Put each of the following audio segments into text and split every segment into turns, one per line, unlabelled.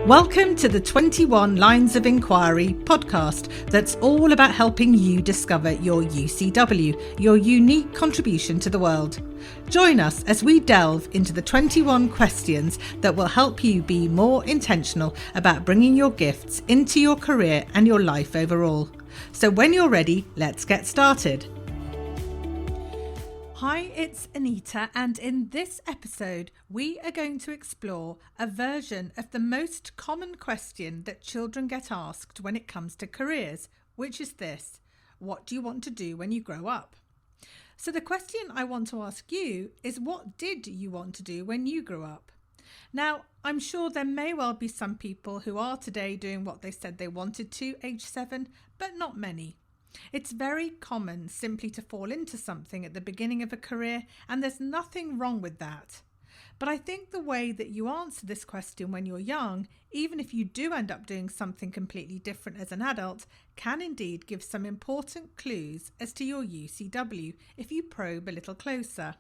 Welcome to the 21 Lines of Inquiry podcast that's all about helping you discover your UCW, your unique contribution to the world. Join us as we delve into the 21 questions that will help you be more intentional about bringing your gifts into your career and your life overall. So when you're ready, let's get started. Hi, it's Anita, and in this episode, we are going to explore a version of the most common question that children get asked when it comes to careers, which is this: what do you want to do when you grow up? So the question I want to ask you is, what did you want to do when you grew up? Now, I'm sure there may well be some people who are today doing what they said they wanted to age 7, but not many. It's very common simply to fall into something at the beginning of a career, and there's nothing wrong with that. But I think the way that you answer this question when you're young, even if you do end up doing something completely different as an adult, can indeed give some important clues as to your UCW if you probe a little closer.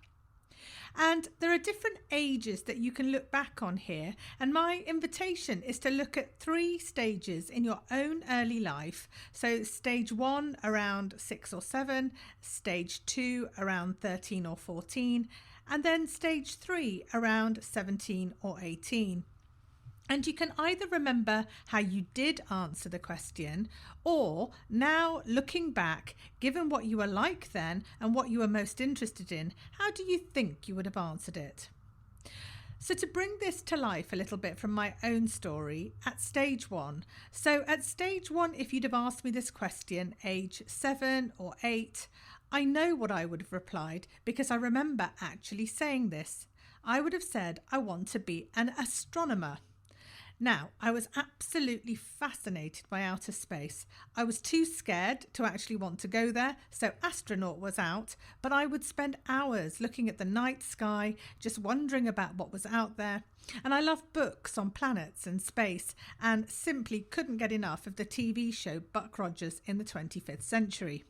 And there are different ages that you can look back on here, and my invitation is to look at 3 stages in your own early life. So stage 1 around 6 or 7, stage 2 around 13 or 14, and then stage 3 around 17 or 18. And you can either remember how you did answer the question, or now looking back, given what you were like then and what you were most interested in, how do you think you would have answered it? So to bring this to life a little bit from my own story, at stage 1. So at stage 1, if you'd have asked me this question age 7 or 8, I know what I would have replied because I remember actually saying this. I would have said I want to be an astronomer. Now, I was absolutely fascinated by outer space. I was too scared to actually want to go there, so astronaut was out, but I would spend hours looking at the night sky, just wondering about what was out there. And I loved books on planets and space, and simply couldn't get enough of the TV show Buck Rogers in the 25th century.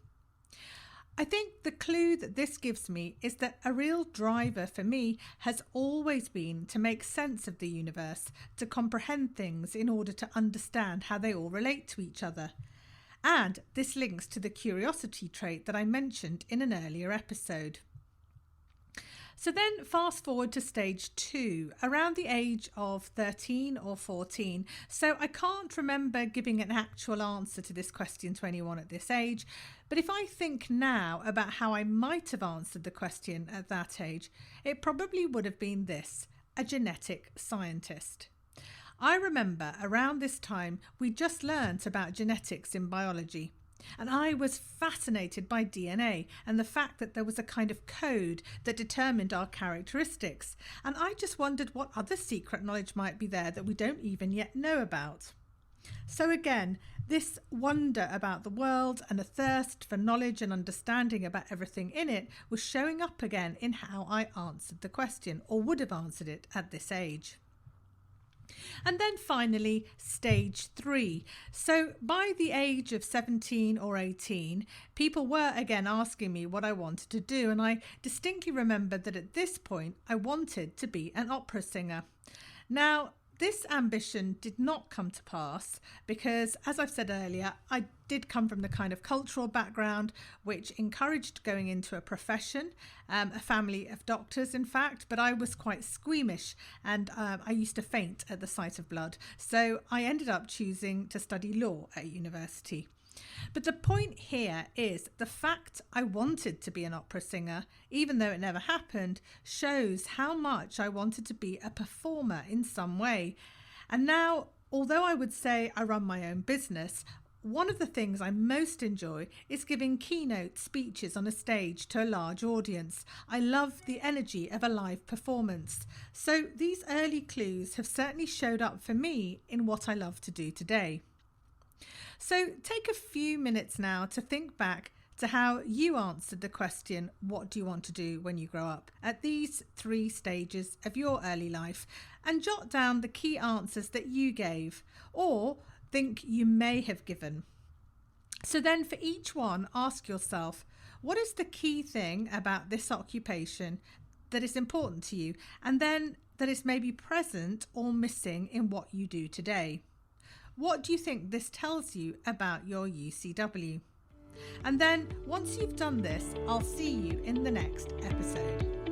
I think the clue that this gives me is that a real driver for me has always been to make sense of the universe, to comprehend things in order to understand how they all relate to each other. And this links to the curiosity trait that I mentioned in an earlier episode. So then fast forward to stage 2, around the age of 13 or 14. So I can't remember giving an actual answer to this question to anyone at this age. But if I think now about how I might have answered the question at that age, it probably would have been this: a genetic scientist. I remember around this time we just learnt about genetics in biology. And I was fascinated by DNA and the fact that there was a kind of code that determined our characteristics. And I just wondered what other secret knowledge might be there that we don't even yet know about. So again, this wonder about the world and a thirst for knowledge and understanding about everything in it was showing up again in how I answered the question, or would have answered it at this age. And then finally, stage 3. So by the age of 17 or 18, people were again asking me what I wanted to do. And I distinctly remembered that at this point, I wanted to be an opera singer. Now, this ambition did not come to pass because, as I've said earlier, I did come from the kind of cultural background which encouraged going into a profession, a family of doctors, in fact, but I was quite squeamish and I used to faint at the sight of blood. So I ended up choosing to study law at university. But the point here is the fact I wanted to be an opera singer, even though it never happened, shows how much I wanted to be a performer in some way. And now, although I would say I run my own business, one of the things I most enjoy is giving keynote speeches on a stage to a large audience. I love the energy of a live performance. So these early clues have certainly showed up for me in what I love to do today. So take a few minutes now to think back to how you answered the question, what do you want to do when you grow up, at these 3 stages of your early life, and jot down the key answers that you gave or think you may have given. So then for each one, ask yourself, what is the key thing about this occupation that is important to you, and then that is maybe present or missing in what you do today. What do you think this tells you about your UCW? And then once you've done this, I'll see you in the next episode.